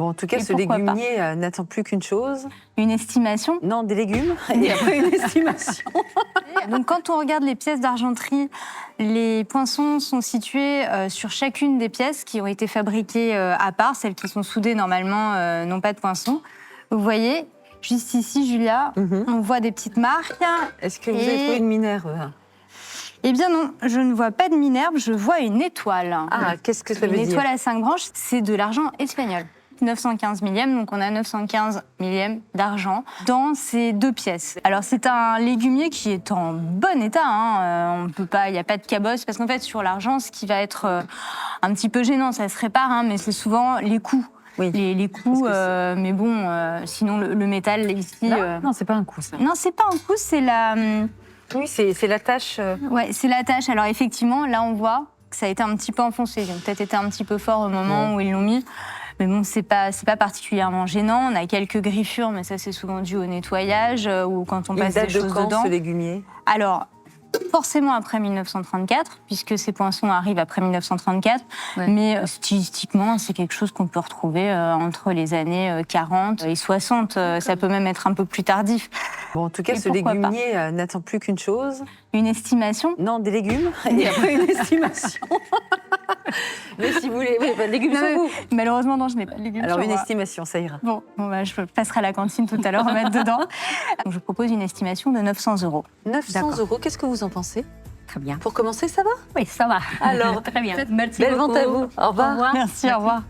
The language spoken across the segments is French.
Bon, en tout cas, ce légumier n'attend plus qu'une chose. Une estimation. Non, des légumes. Et après, une estimation. Donc, quand on regarde les pièces d'argenterie, les poinçons sont situés sur chacune des pièces qui ont été fabriquées à part. Celles qui sont soudées, normalement, n'ont pas de poinçons. Vous voyez, juste ici, Julia, on voit des petites marques. Est-ce que vous avez trouvé une minerve? Eh bien non, je ne vois pas de minerve, je vois une étoile. Ah, qu'est-ce que ça veut dire? Une étoile à 5 branches, c'est de l'argent espagnol. 915 millièmes, donc on a 915 millièmes d'argent dans ces deux pièces. Alors c'est un légumier qui est en bon état, on peut pas, il n'y a pas de cabosse, parce qu'en fait sur l'argent, ce qui va être un petit peu gênant, ça se répare, mais c'est souvent les coûts. Oui. Les coûts, mais bon, sinon le métal ici... Non, c'est pas un coup, ça. Non, c'est pas un coup, c'est la... Oui, c'est la tâche. Ouais, c'est la tâche. Alors effectivement, là on voit que ça a été un petit peu enfoncé. Ils ont peut-être été un petit peu fort au moment où ils l'ont mis. Mais bon, c'est pas particulièrement gênant. On a quelques griffures, mais ça c'est souvent dû au nettoyage ou quand on passe des choses dedans. Il date de quand, ce légumier? Alors, forcément après 1934, puisque ces poinçons arrivent après 1934. Ouais. Mais stylistiquement, c'est quelque chose qu'on peut retrouver entre les années 40 et 60. Ça peut même être un peu plus tardif. Bon, en tout cas, ce légumier n'attend plus qu'une chose. Une estimation? Non, des légumes. Et après, une estimation. Mais si vous voulez, oui, pas de légumes sur vous. Malheureusement, non, je n'ai pas de légumes. Alors, sur une moi. Estimation, ça ira. Bon bah, je passerai à la cantine tout à l'heure, à mettre dedans. Donc, je propose une estimation de 900 €. 900 €, qu'est-ce que vous en pensez? Très bien. Pour commencer, ça va? Oui, ça va. Alors, très bien. Merci belle vente à vous. Au revoir. Merci, au revoir.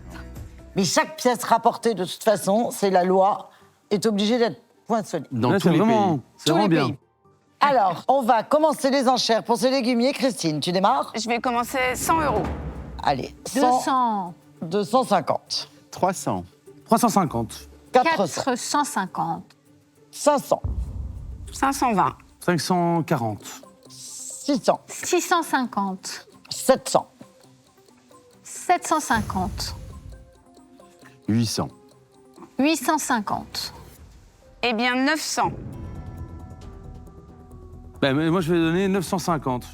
Mais chaque pièce rapportée, de toute façon, c'est la loi, est obligée d'être poinçonnée. Dans tous les pays. C'est vraiment bien. Alors, on va commencer les enchères pour ces légumiers. Christine, tu démarres? Je vais commencer 100 €. Allez, 200. 250. 300. 350. 400. 450. 500. 520. 540. 600. 650. 700. 750. 800. 850. Eh bien, 900. Ben, mais moi, je vais donner 950.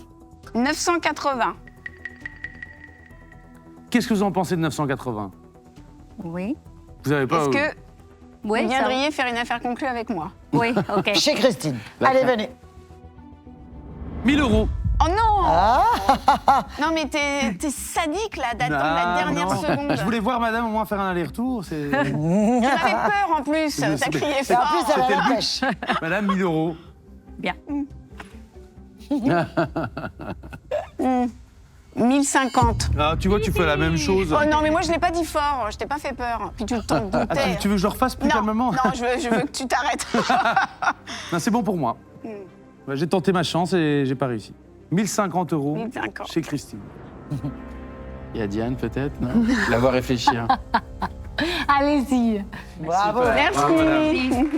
980. Qu'est-ce que vous en pensez de 980? Oui. Vous avez pas... Est-ce que Oui, vous viendriez faire une affaire conclue avec moi? Oui, ok. Chez Christine. D'accord. Allez, venez. 1000 €. Oh non! Ah. Non, mais t'es sadique, là, d'attendre la dernière non. seconde. Je voulais voir madame au moins faire un aller-retour. Tu m'avais peur, en plus. T'as crié Et en fort. plus, elle a C'était la le but. pêche. Madame, 1000 €. Bien. 1050. Ah, tu vois, tu fais la même chose. Oh non, mais moi, je l'ai pas dit fort. Je t'ai pas fait peur. Puis tu t'en doutais. Attends, tu veux que je refasse plus Non, calmement? non, je veux que tu t'arrêtes. Non, c'est bon pour moi. J'ai tenté ma chance et j'ai pas réussi. 1050 € 1050. chez Christine. Il y a Diane peut-être, non? La voir réfléchir. Allez-y. Bravo. Super. Merci. Bravo, madame.